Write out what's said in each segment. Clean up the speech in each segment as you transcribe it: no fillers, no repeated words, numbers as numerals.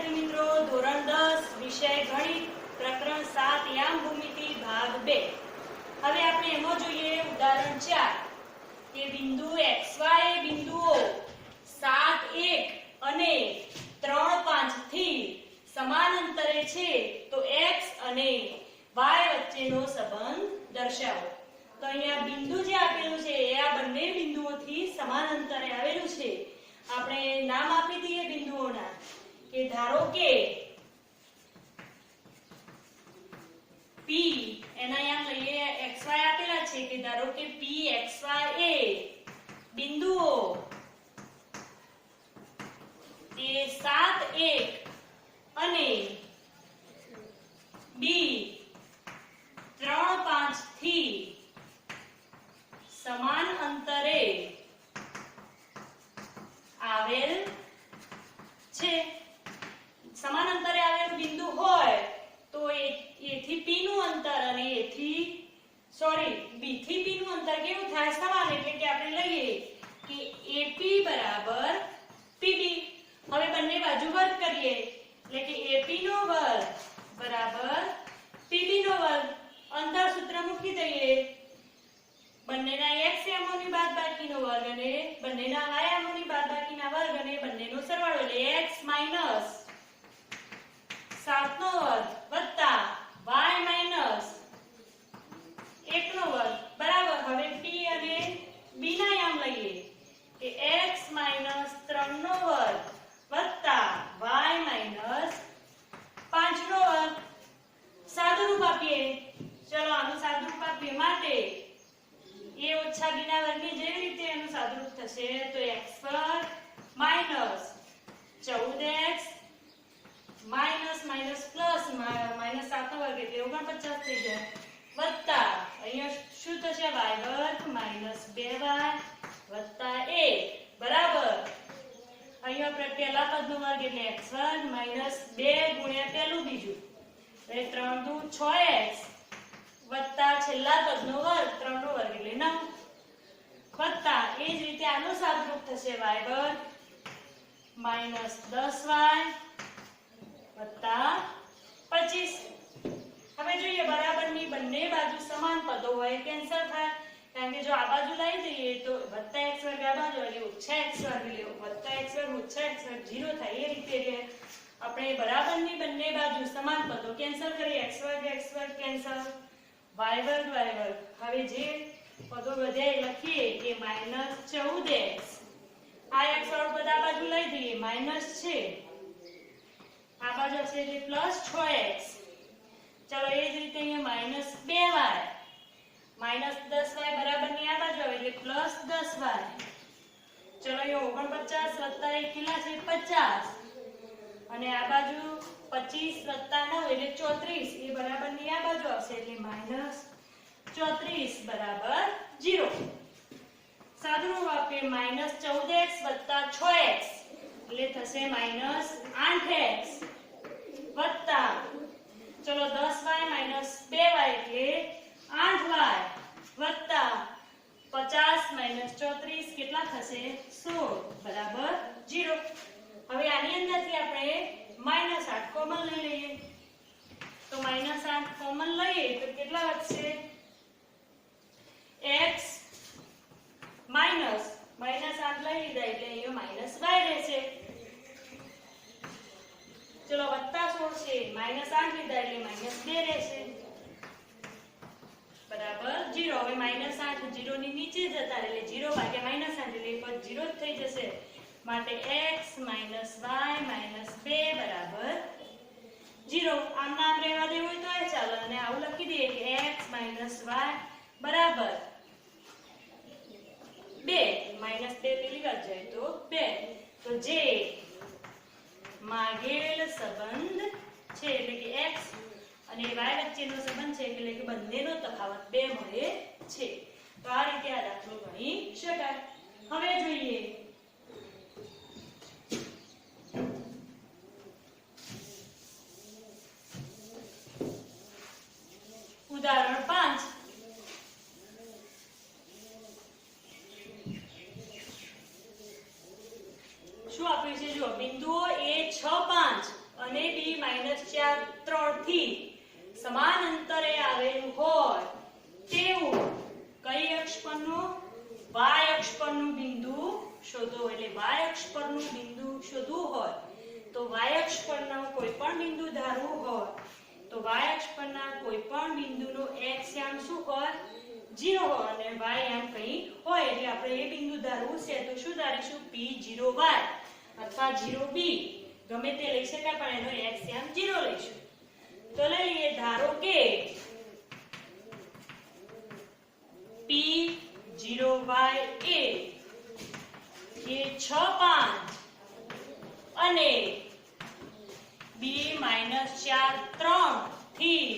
વિદ્યાર્થી મિત્રો, ધોરણ 10 વિષય ગણિત પ્રકરણ 7 યામ ભૂમિતિ ભાગ 2. હવે આપણે એમાં જોઈએ ઉદાહરણ 4 કે બિંદુ xy બિંદુઓ 7 1 અને 3 5 થી સમાન અંતરે છે તો x અને y વચ્ચેનો સંબંધ દર્શાવો. તો અહીંયા બિંદુ જે આપેલું છે એ આ બંને બિંદુઓથી સમાન અંતરે આવેલું છે. આપણે નામ આપી દઈએ બિંદુઓના કે ધારો કે p એના યામ લઈએ xy આપેલા છે કે ધારો કે p xy એ બિંદુઓ એ 7 1 અને b 3 5 થી સમાન અંતરે આવેલ છે. સમાન અંતરે આવેલ બિંદુ હોય તો a થી p નું અંતર અને b થી p નું અંતર કેવું થાય? સમાન. એટલે કે આપણે લઈએ કે AP બરાબર PB. હવે બંને બાજુ વર્ગ કરીએ એટલે કે AP નો વર્ગ બરાબર PB નો વર્ગ. અંતર સૂત્ર મૂકી દઈએ. બંનેના x યામોની બાદબાકીનો વર્ગ અને બંનેના y યામોની બાદબાકીના વર્ગ અને બંનેનો સરવાળો એટલે x માઈનસ 7 નો વર્ગ વત્તા y માઈનસ 1 નો વર્ગ બરાબર. હવે p અને b ના યામ લઈએ કે x માઈનસ 3 નો વર્ગ વત્તા y માઈનસ 5 નો વર્ગ. સાદુરૂપ આપીએ. ચલો આનું સાદુરૂપ આપીએ માટે a ઓછા b ના વર્ગની જેવી રીતે એનું સાદુરૂપ થશે તો x વર્ગ minus 14x minus minus plus minus 7 નો વર્ગ એટલે 49 થઈ જાય વત્તા અહીંયા શું થશે? y વર્ગ માઈનસ 2y વત્તા 1 બરાબર. અહીંયા આપણે પહેલા પદનો વર્ગ એટલે x વર્ગ માઈનસ 2 ગુણ્યા પહેલું બીજું એટલે 3 દુ 6x વત્તા છેલ્લા પદનો વર્ગ 3 નો વર્ગ એટલે 9 વત્તા એ જ રીતે આનું સાદુરૂપ થશે y વર્ગ માઈનસ 10y વત્તા 25. હવે જોઈએ બરાબરની બંને બાજુ સમાન પદો હોય કેન્સલ થાય. કારણ કે જો આ બાજુ લઈ જઈએ તો વત્તા x વર્ગ આ બાજુ એટલે ઓછા x વર્ગ લેવો વત્તા x વર્ગ ઓછા x વર્ગ 0 થાય. એ રીતે આપણે બરાબરની બંને બાજુ સમાન પદો કેન્સલ કરીએ. x વર્ગ કેન્સલ y વર્ગ. હવે જે પદો વધે લખીએ કે માઈનસ 14x. આ x વાળું પદ આ બાજુ લઈ જઈએ માઈનસ છે આ બાજુ હશે એટલે પ્લસ 6x. ચલો એ જ રીતે અહીંયા માઈનસ 2y માઈનસ 10y બરાબરની આ બાજુ આવે એટલે પ્લસ 10y. ચલો અહીંયા 49 વત્તા 1 કેટલા છે? 50 અને આ બાજુ 25 વત્તા 9 એટલે 34 એ બરાબરની આ બાજુ આવશે એટલે માઈનસ 34 બરાબર 0. સાદુરૂપ આપીએ માઈનસ 14x વત્તા 6x એટલે થશે માઈનસ 8x વત્તા ચલો 10y માઈનસ 2y એટલે 8y વત્તા 50 માઈનસ 34 કેટલા થશે? 16 બરાબર 0. હવે આની અંદરથી આપણે માઈનસ 8 કોમન લઈ લઈએ તો માઈનસ 8 કોમન લઈએ તો કેટલા વધશે? x માઈનસ 8 લઈ લીધા એટલે અહીંયા માઈનસ y રહેશે. ચલો વત્તા 16 છે માઈનસ 8 લીધા એટલે માઈનસ 2 રહેશે બરાબર 0. હવે માઈનસ 8 0 ની નીચે જતા એટલે 0 ભાગ્યા માઈનસ 8 એટલે પદ 0 જ થઈ જશે માટે x માઈનસ y માઈનસ 2 બરાબર 0. આમ નામ રહેવા દેવું હોય તો એ ચાલે અને આવું લખી દઈએ કે x માઈનસ y બરાબર 2 માઈનસ 2 પેલી વાર જાય તો 2. તો જે માગેલ સંબંધ છે એટલે કે x અને y વચ્ચેનો સંબંધ છે એટલે કે બંનેનો તફાવત 2 મળે છે. તો આ રીતે આ દાખલો ગણી શકાય. હવે જોઈએ ઉદાહરણ 5. શું આપ્યું છે? જો બિંદુઓ a 6 5 અને b -4 3 થી સમાન અંતરે આવેલું હોય તેવું કઈ અક્ષ પરનું y અક્ષ પરનું બિંદુ શોધો. એટલે y અક્ષ પરનું બિંદુ શોધવું હોય તો y અક્ષ પરના કોઈ પણ બિંદુ ધારવું હોય તો y અક્ષ પરના કોઈ પણ બિંદુનો x યામ શું હોય 0 હોય અને y યામ કંઈ હોય. એટલે આપણે એ બિંદુ ધારવું છે તો શું ધારીશું p0y અથવા 0b ગમે તે લઈ શકાય પણ એનો x યામ 0 લઈશું. તો લઈ લઈએ ધારો કે p0y એ 6 5 અને b -4 3 થી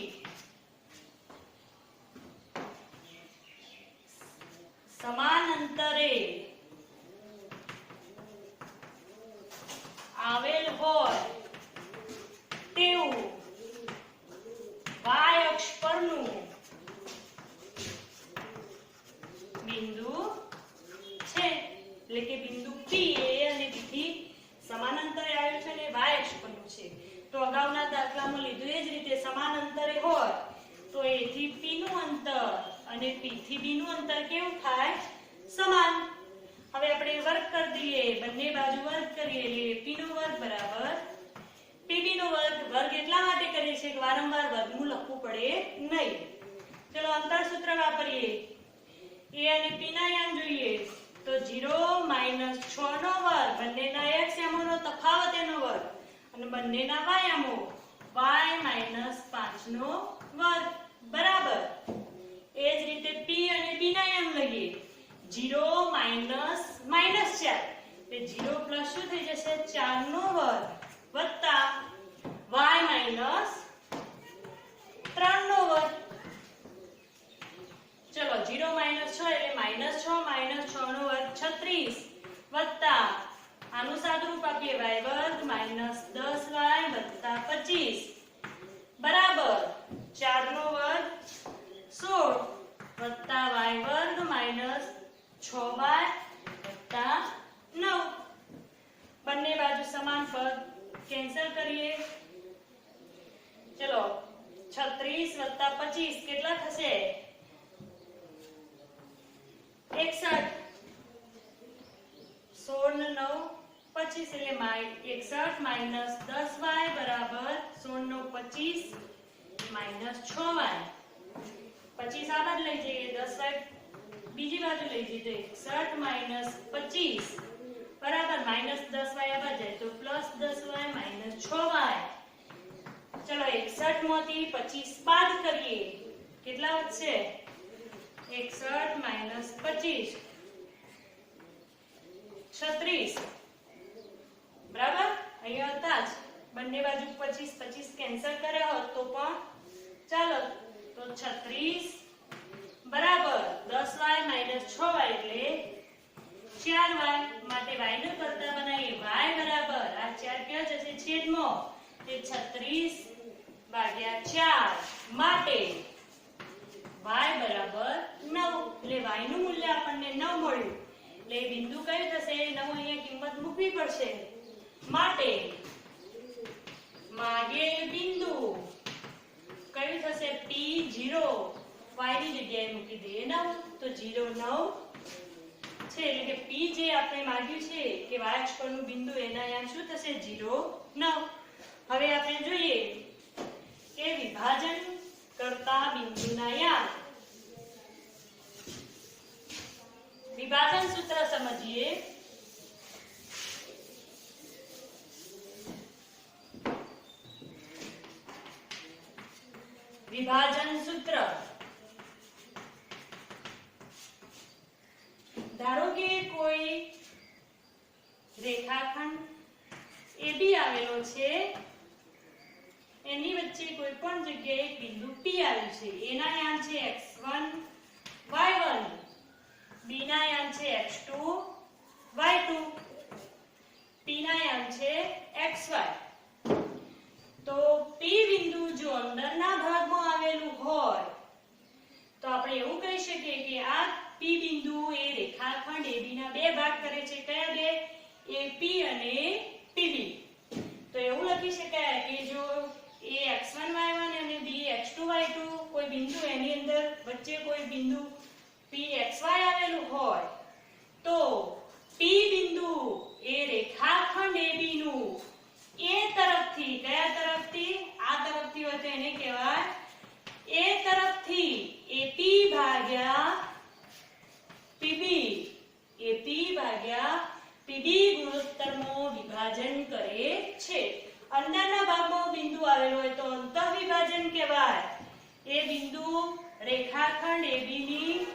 સમાન અંતરે આવેલ હોય તેવું y અક્ષ પરનું બિંદુ છે. એટલે કે બિંદુ P એ અને B થી સમાન અંતરે આવેલ છે અને y અક્ષ પરનું છે. તો અગાઉના દાખલામાં લીધું એ જ રીતે સમાન અંતરે હોય તો A થી P નું અંતર અને P થી B નું અંતર કેવું થાય સમાન. હવે આપણે વર્ગ કરી દઈએ બંને બાજુ વર્ગ કરીએ એટલે P નો વર્ગ બરાબર PB નો વર્ગ. વર્ગ એટલા માટે કરીએ છીએ કે વારંવાર વર્ગમૂળ લખવું પડે નહીં. ચલો અંતર સૂત્ર વાપરીએ. A અને P ના યામ જોઈએ તો 0 - 6 નો વર્ગ બંનેના x યામોનો તફાવત એનો વર્ગ અને બંનેના y યામો y -5 નો વર્ગ બરાબર. એ જ રીતે P અને B ના યામ લઈએ 0 - -4 એટલે 0 પ્લસ શું થઈ જશે 4 નો વર્ગ વત્તા y -3 નો વર્ગ. ચલો 0 - 6 એટલે -6 - 6 નો વર્ગ 36 વત્તા આનું સાદુરૂપ આપીએ y વર્ગ -10y વત્તા 25 બરાબર 4 નો વર્ગ 16 વત્તા y વર્ગ -6y વત્તા 9. બંને બાજુ સમાન પદ કેન્સલ કરીએ. ચલો 36 વત્તા 25 કેટલા થશે 61. 16 ને 9 25 એટલે 61 - 10y બરાબર 16 નો 25 -6y. 25 આ બાજુ લઈ જઈએ 10y બીજી બાજુ લઈ જઈએ તો 61 - 25 બરાબર -10y આ બાજુ જાય તો +10y - 6y. ચલો 61 માંથી 25 બાદ કરીએ કેટલા વધશે 61 - 25 36 બરાબર. અહીંયા હતા જ બંને બાજુ 25 25 કેન્સલ કર્યા હોત તો પણ ચાલો તો 36 બરાબર 10y - 6y એટલે 4y માટે y નો કરતા બનાવીએ y બરાબર આ 4 ક્યાં જશે છેદમાં તે 36 ભાગ્યા 4 માટે y બરાબર 9 એટલે y નું મૂલ્ય આપણને 9 મળ્યું. એટલે બિંદુ કયું થશે 9 અહીંયા કિંમત મૂકવી પડશે માટે માગેલ બિંદુ કયું થશે P0 y ની જગ્યાએ મૂકી દઈએ 9 તો 0 9 છે. એટલે કે P જે આપણે માંગ્યું છે કે y અક્ષ પરનું બિંદુ એના યામ શું થશે 0 9. હવે આપણે જોઈએ કે વિભાજન કરતા બિંદુના યામ. વિભાજન સૂત્ર સમજીએ. વિભાજન સૂત્ર ધારો કે કોઈ રેખાખંડ AB આવેલો છે એની વચ્ચે કોઈ પણ જગ્યાએ એક બિંદુ P આવેલું છે. એના યામ છે x1 y1 B ના યામ છે x2 y2 P ના યામ છે xy. તો P બિંદુ જો અંદરના ભાગમાં આવેલું હોય તો આપણે એવું કહી શકીએ કે આ P બિંદુ એ રેખાખંડ AB ના બે ભાગ કરે છે. કયા બે AP અને PB. તો એવું લખી શકાય રેખાખંડ AB નું A તરફથી, કયા તરફથી? આ તરફથી હોય તો એને કહેવાય A તરફથી AP ભાગ્યા PB, AP ભાગ્યા PB ગુણોત્તરમાં વિભાજન કરે છે. અંદરના ભાગમાં બિંદુ આવેલો હોય તો અંતઃવિભાજન કહેવાય. એ બિંદુ રેખાખંડ AB ની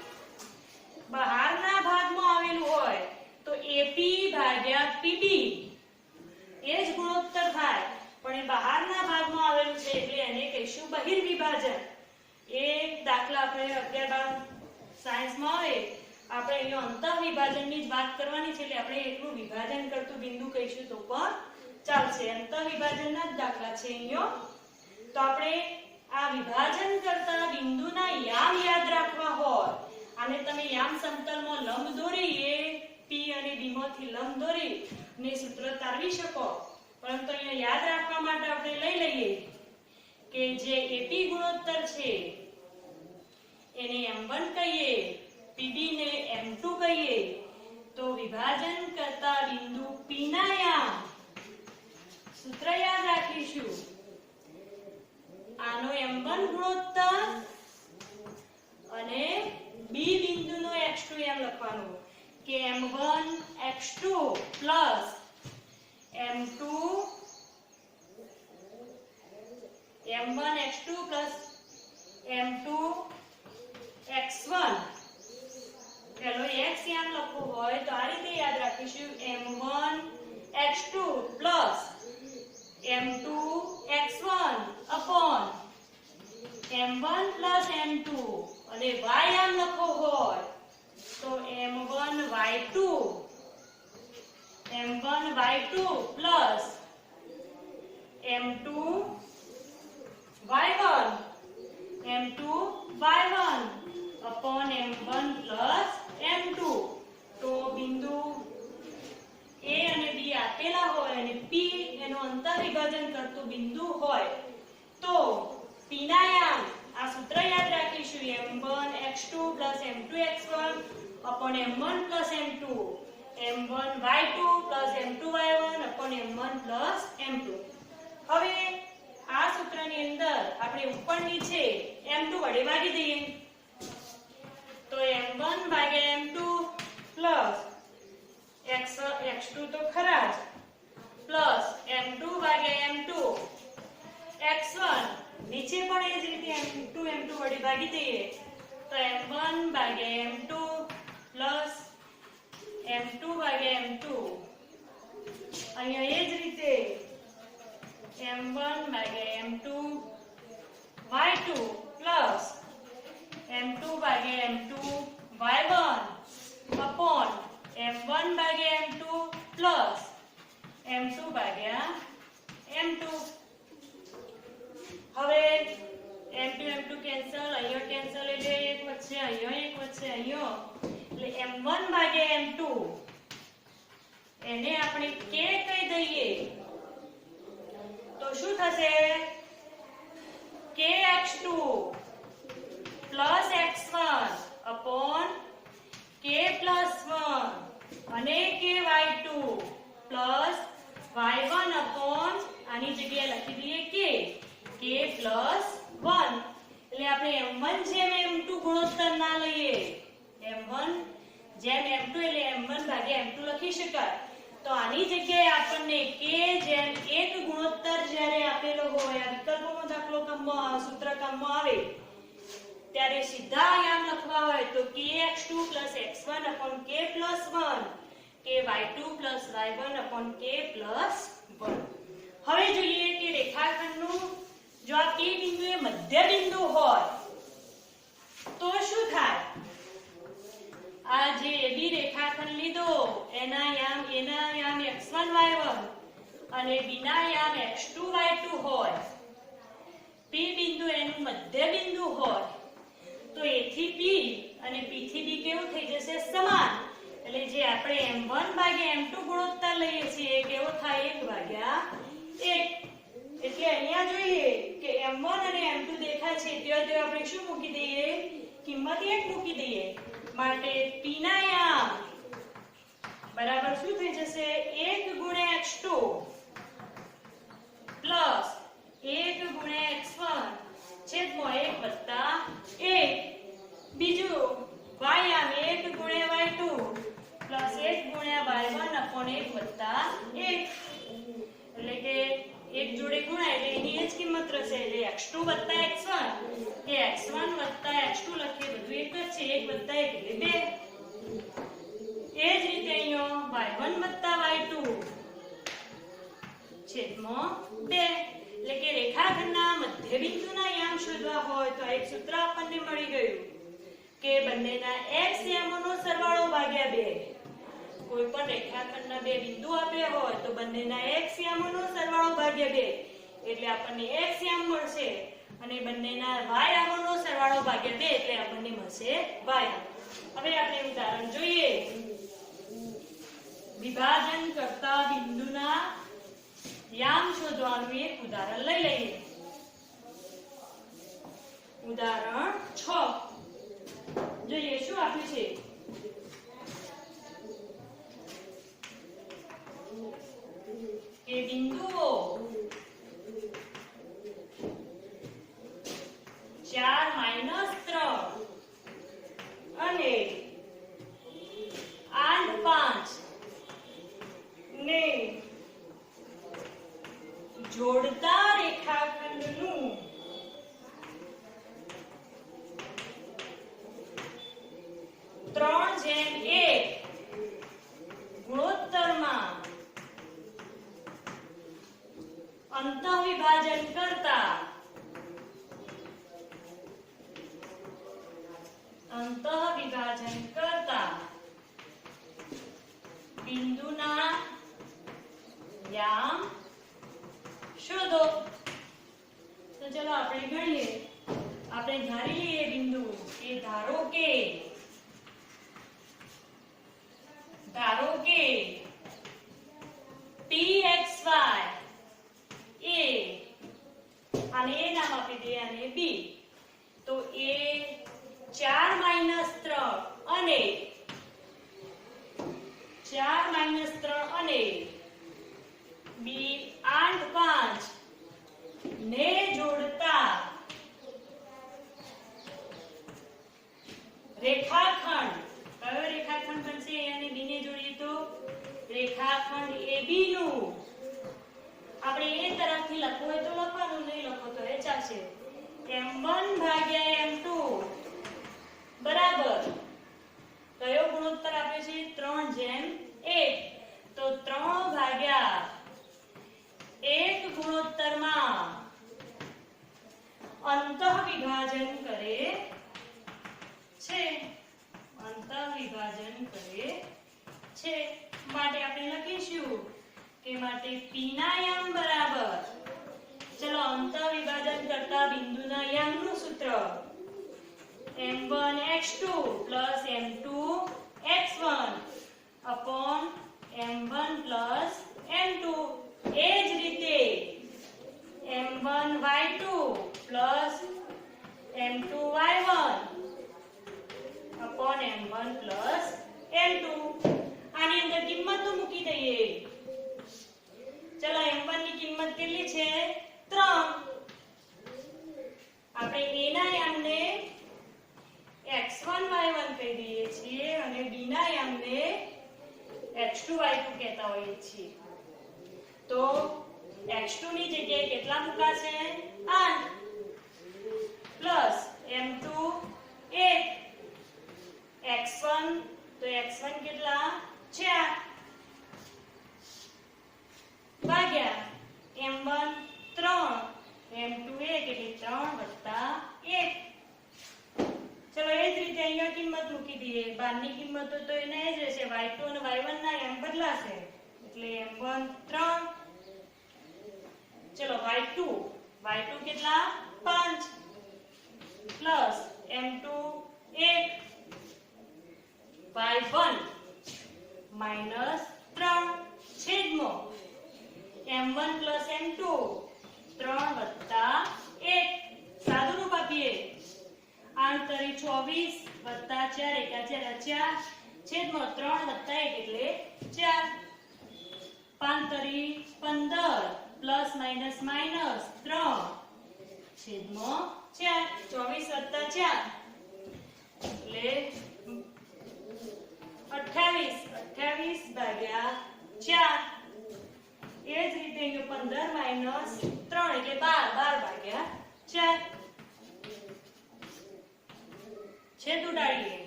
બહારના ભાગમાં આવેલું હોય તો AP ભાગ્યા PB એ જ ગુણોત્તર થાય. પણ એ બહારના ભાગમાં આવેલું છે એટલે એને કહીશું બહિર્વિભાજન. એ દાખલા આપણે 11-12 સાયન્સમાં આવે આપણે અહીંયા અંતઃવિભાજનની જ વાત કરવાની છે એટલે આપણે એટલું વિભાજન કરતું બિંદુ કહીશું તો પણ ચાલશે. અંતઃવિભાજનના જ દાખલા છે અહીંયા. તો આપણે આ વિભાજન કરતા બિંદુના યામ યાદ રાખવા હોય અને તમે યામ સમતલમાં લંબ દોરી એ P અને B માંથી લંબ દોરી ને સૂત્ર તારવી શકો. પરંતુ અહીંયા યાદ રાખવા માટે આપણે લઈ લઈએ કે જે AP ગુણોત્તર છે એને M1 કહીએ, PB ને M2 કહીએ. તો વિભાજન કરતા બિંદુ P ના યામ સૂત્ર યાદ રાખીશું. આનો M1 ગુણોત્તર અને B બિંદુનો x2 એમ લખવાનું કે M1 x2 plus M1 x2 plus M2 x1. પેલો x યામ લખવું હોય તો આ રીતે યાદ રાખીશું M1 x2 plus M2 x1 upon M1 plus M2 અને y આમ લખવો હોય તો M1 y2 plus M2 y1 upon M1 plus M2. તો બિંદુ A અને B આપેલા હોય અને P એનો અંતઃવિભાજન કરતું બિંદુ હોય તો P ના યામ આ સૂત્ર યાદ રાખીશું M1 x2 plus M2 x1 upon M1 plus M2, M1 y2 plus M2 y1 upon M1 plus M2. હવે આ સૂત્રની અંદર આપણે ઉપર નીચે M2 વડે ભાગી દઈએ તો M1 ભાગ્યા M2 plus x2 તો ખરા જ પ્લસ M2 ભાગ્યા M2 x1 નીચે પણ એ જ રીતે M2 વડે ભાગી દઈએ તો M1 ભાગ્યા M2 પ્લસ M2 ભાગ્યા M2 અહીંયા એ જ રીતે M1 ભાગ્યા M2 y2 પ્લસ M2 ભાગ્યા M2 y1 upon M1 ભાગ્યા M2 પ્લસ M2 ભાગ્યા M2. હવે M2 કેન્સલ, અહીંયા કેન્સલ એટલે એક વચ્ચે અહીંયા એક વચ્ચે અહીંયા એટલે M1 ભાગ્યા M2 એને આપણે k કહી દઈએ તો શું થશે kx2 plus x1 upon k plus 1 અને ky2 plus y1 upon આની જગ્યાએ લખી દઈએ k plus 1. એટલે આપણે M1 જેમ M2 ગુણોત્તર ના લઈએ M1 જેમ M2 એટલે M1 ભાગ્યા M2 લખી શકાય તો આની જગ્યાએ આપણને k જેમ 1 ગુણોત્તર જ્યારે આપેલો હોય આ વિકલ્પોનો દાખલો કામમાં સૂત્ર કામમાં આવે ત્યારે સીધા યામ લખવા હોય તો kx2 x1 upon k plus 1 ky2 y1 upon k plus 1. હવે જોઈએ કે રેખાખંડનું જો આ P બિંદુ એ મધ્ય બિંદુ હોય તો શું થાય. આ જે AB રેખાખંડ લીધો એના યામ x1 y1 અને B ના યામ x2 y2 હોય P બિંદુ એનું મધ્ય બિંદુ હોય તો A થી P અને P થી B કેવું થઈ જશે સમાન. એટલે જે આપણે M1 ભાગ્યા M2 ગુણોત્તર લઈએ છીએ એ કેવો થાય 1 ભાગ્યા 1. એટલે અહીંયા જોઈએ કે M1 અને M2 દેખાય છે ત્યાં આપણે શું મૂકી દઈએ કિંમત 1 મૂકી દઈએ માટે P ના યામ બરાબર શું થઈ જશે 1 ગુણ્યા x2 પ્લસ 1 ગુણ્યા x1 છેદમાં 1 વત્તા 1 બીજું y આમ 1 ગુણ્યા y2 પ્લસ 1 ગુણ્યા y1 upon 1 વત્તા 1 એટલે કે એક જોડે ગુણાય એટલે એની જ કિંમત રહેશે એટલે x2 વત્તા x1 એ x1 વત્તા x2 લખીએ બધું એક જ છે 1 વત્તા 1 એટલે 2 એ જ રીતે અહીંયા y1 વત્તા y2 છેદમાં 2 એટલે કે રેખાખંડના મધ્યબિંદુના યામ શોધવા હોય તો એક સૂત્ર આપણને મળી ગયું કે બંનેના x યામોનો સરવાળો ભાગ્યા 2 કોઈ પણ રેખાખંડના બે બિંદુ આપ્યા હોય તો બંનેના x યામોનો સરવાળો ભાગ્યા 2 એટલે આપણને x યામ મળશે અને બંનેના y યામોનો સરવાળો ભાગ્યા 2 એટલે આપણને મળશે y યામ. હવે આપણે ઉદાહરણ જોઈએ. વિભાજન કરતા બિંદુના યામ શોધવાનું એક ઉદાહરણ લઈ લઈએ. ઉદાહરણ 6 જોઈએ શું આપ્યું છે. કે બિંદુઓ 4 - 3 અને 8 5 ને જોડતા રેખાખંડનું ત્રણ જેમ એક ગુણોત્તરમાં અંતઃવિભાજન કરતા બિંદુના યામ શોધો. તો ચલો આપણે ગણીએ. આપણે ધારી લઈએ બિંદુ કે ધારો કે pxy a અને એ નામ આપી દે અને b. તો a 4 - 3 અને 4 - 3 અને b 8 5 ને જોડતા રેખાખંડ. કયો રેખાખંડ બનશે? અને b ને જોડીએ તો રેખાખંડ AB નું. આપણે એ તરફથી લખવું હોય તો લખવાનું, નહીં લખો તો એ ચાલશે. m1 ભાગ્યા m2 બરાબર કયો ગુણોત્તર આપ્યો છે? 3 જેમ 1. તો 3 ભાગ્યા 1 ગુણોત્તરમાં અંતઃવિભાજન કરે છે. માટે આપણે લખીશું કે માટે p ના યામ બરાબર, ચલો અંતઃવિભાજન કરતા બિંદુના યામનું સૂત્ર m1x2 + m2x1 upon m1 + m2. એ જ રીતે m1y2 + m2y1 upon m1 + m2. આની અંદર કિંમતો મૂકી દઈએ. ચલો m1 ની કિંમત કેટલી છે? 3. આપણે a ના યામને x1 y1 કહી દઈએ છીએ અને b ના યામને x2 y2 કહેતા હોઈએ છીએ. તો x2 ની જગ્યાએ કેટલા મુકાશે? 8 પ્લસ m2 1 x1 તો x1 કેટલા? 4 ભાગ્યા m1 3 m2 1 એટલે 3 + 1. ચલો એ જ રીતે અહીંયા કિંમત મૂકી દઈએ. બારની કિંમતો તો એને જ રહેશે. y2 અને y1 ના m બદલાશે એટલે m1 3. ચલો y2 કેટલા? 5 પ્લસ m2 1 y1 - 3 છેદમાં m1 + m2 3 + 1. સાદું રૂપ આપીએ. 8 × 24 + 4 × 4 = 4 છેદમાં 3 વત્તા 1 એટલે 4. 5 તરી 15 પ્લસ માઇનસ માઇનસ 3 છેદમાં 4. 24 વત્તા 4 એટલે 28. 28 ભાગ્યા 4. એ જ રીતે અહીંયા 15 માઇનસ 3 એટલે 12. 12 ભાગ્યા 4. છેદ ઉડાડીએ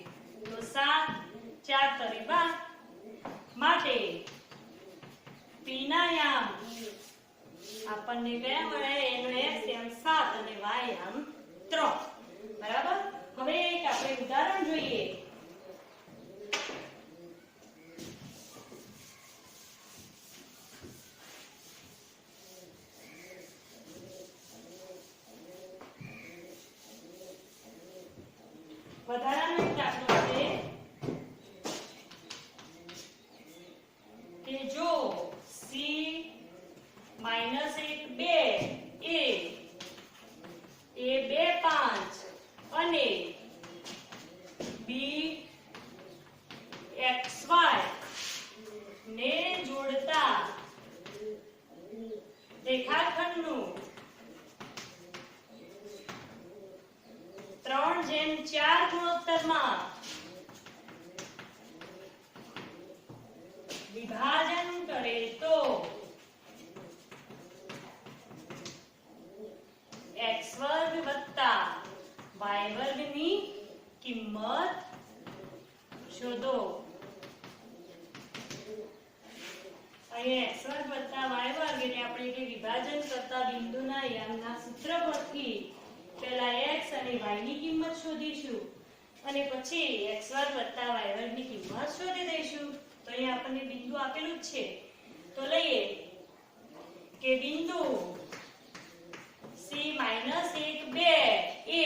તો 7. 4 તરી 12. માટે p ના યામ આપણને કયા મળે? એનો x યામ 7 અને y યામ 3. બરાબર. હવે એક આપણે ઉદાહરણ જોઈએ. વધારાનો એક દાખલો છે કે જો c -1 2 a 2 5 અને b xy ને જોડતા રેખાખંડનું 3:4 ગુણોત્તરમાં વિભાજન કરે તો x² વત્તા y² ની કિંમત શોધો. અહીંયા x² વત્તા y² એટલે આપણે કે વિભાજન કરતા બિંદુના યામના સૂત્ર પરથી પહેલા x અને y ની કિંમત શોધીશું અને પછી x² વત્તા y² ની કિંમત શોધી દઈશું. તો અહીંયા આપણને બિંદુ આપેલું જ છે તો લઈએ કે બિંદુ c -1 2 a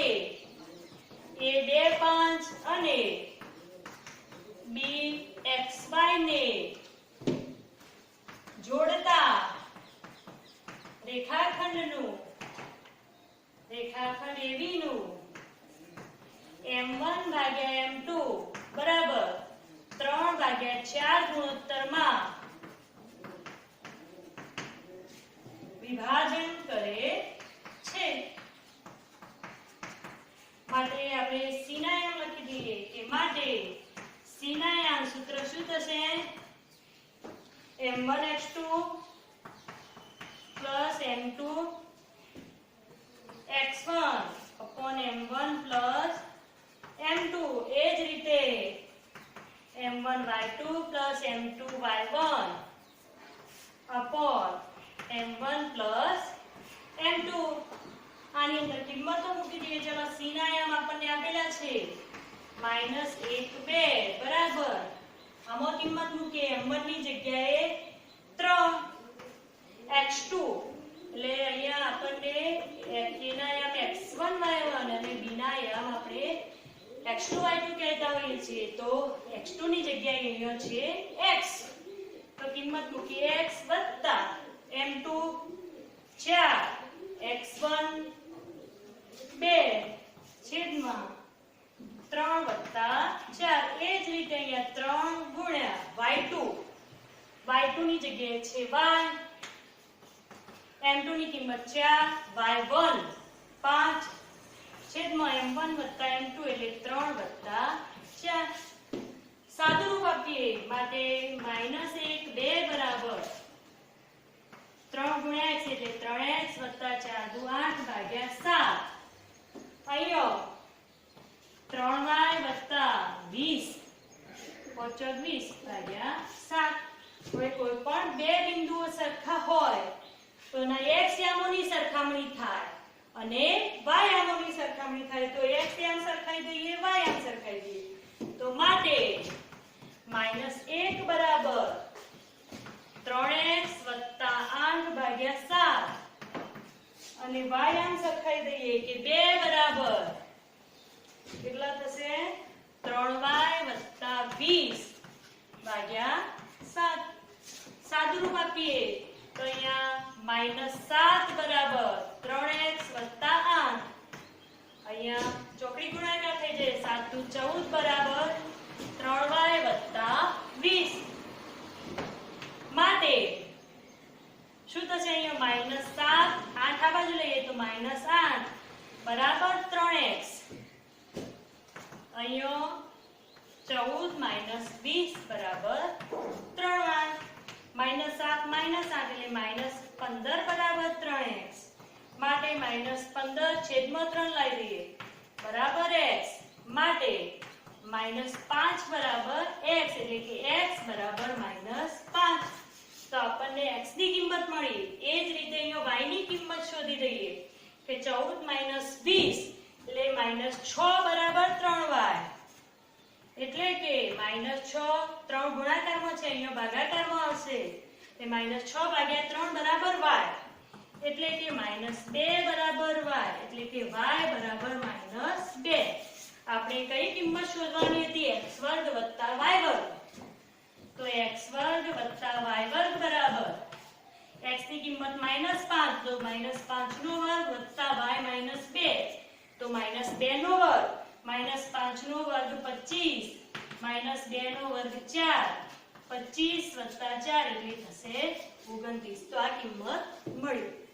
2 5 અને b xy ને જોડતા રેખાખંડ AB નું m1 ભાગ્યા m2 બરાબર 3/4 ગુણોત્તરમાં વિભાજન કરે છે. માટે આપણે c ના યામ લખી દઈએ કે માટે c ના યામ સૂત્ર શું થશે? m1x2 plus m2 x1 upon m1 plus m2. એ જ રીતે m1y2 plus m2y1 upon m1 plus m2. આની અંદર કિંમતો મૂકી દઈએ. ચલો c ના યામ આપણને આપેલા છે -1 2 બરાબર. આમાં કિંમત મૂકીએ m1 ની જગ્યાએ 3 x2 એટલે અહીંયા આપણને a ના યામ x1 y1 અને b ના યામ આપણે x2 y2 કહેતા હોઈએ છીએ તો x2 ની જગ્યાએ અહીંયા છે x. તો કિંમત મૂકીએ x વત્તા m2 4 x1 2 છેદમાં 3 વત્તા 4. એ જ રીતે અહીંયા 3 ગુણ્યા y2 ની જગ્યાએ છે y. m2 ની કિંમત 4 y1 5 છેદમાં m1 વત્તા m2 એટલે 3 વત્તા 4. સાદું રૂપ આપીએ માટે -1 2 બરાબર 3 ગુણ્યા x એટલે 3x વત્તા 4 દુ 8 ભાગ્યા 7. અહીંયા 3y વત્તા 20 25 ભાગ્યા 7. હવે કોઈ પણ બે બિંદુઓ સરખા હોય તો એના x યામોની સરખામણી થાય અને y યામોની સરખામણી થાય તો x યામ સરખાઈ દઈએ y યામ સરખાઈ દઈએ. તો માટે -1 બરાબર 3x વત્તા 8 ભાગ્યા 7 અને y યામ સરખાઈ દઈએ કે 2 બરાબર કેટલા થશે 3y વત્તા 20 ભાગ્યા 7. સાદું રૂપ આપીએ તો અહીંયા -7 બરાબર 3x વત્તા 8 અહીંયા ચોકડી ગુણાકાર થઈ જાય 7 દુ 14 બરાબર 3y વત્તા 20 માટે શું થશે? અહીંયા -7 8 આ બાજુ લઈએ તો -8 બરાબર 3x. અહીંયા 14 - 20 બરાબર 3y. -7 - 8 એટલે -15 બરાબર 3x. માટે -15 છેદમાં 3 લાવી દઈએ બરાબર x. માટે -5 બરાબર x એટલે કે x બરાબર -5. તો આપણને x ની કિંમત મળી. એ જ રીતે અહીંયા y ની કિંમત શોધી દઈએ કે 14 - 20 એટલે -6 બરાબર 3y. એટલે કે -6 3 ગુણાકારમાં છે, અહીંયા ભાગાકારમાં આવશે. તે -6 ભાગ્યા 3 બરાબર y. એટલે કે -2 બરાબર y. એટલે કે y બરાબર -2. આપણે કઈ કિંમત શોધવાની હતી? x2 + y2. તો x2 + y2 બરાબર x ની કિંમત -5 તો -5 નો વર્ગ વત્તા y -2 તો -2 નો વર્ગ. -5 નો વર્ગ 25 -2 નો વર્ગ 4 25 + 4 એટલે થશે 29. તો આ કિંમત મળી.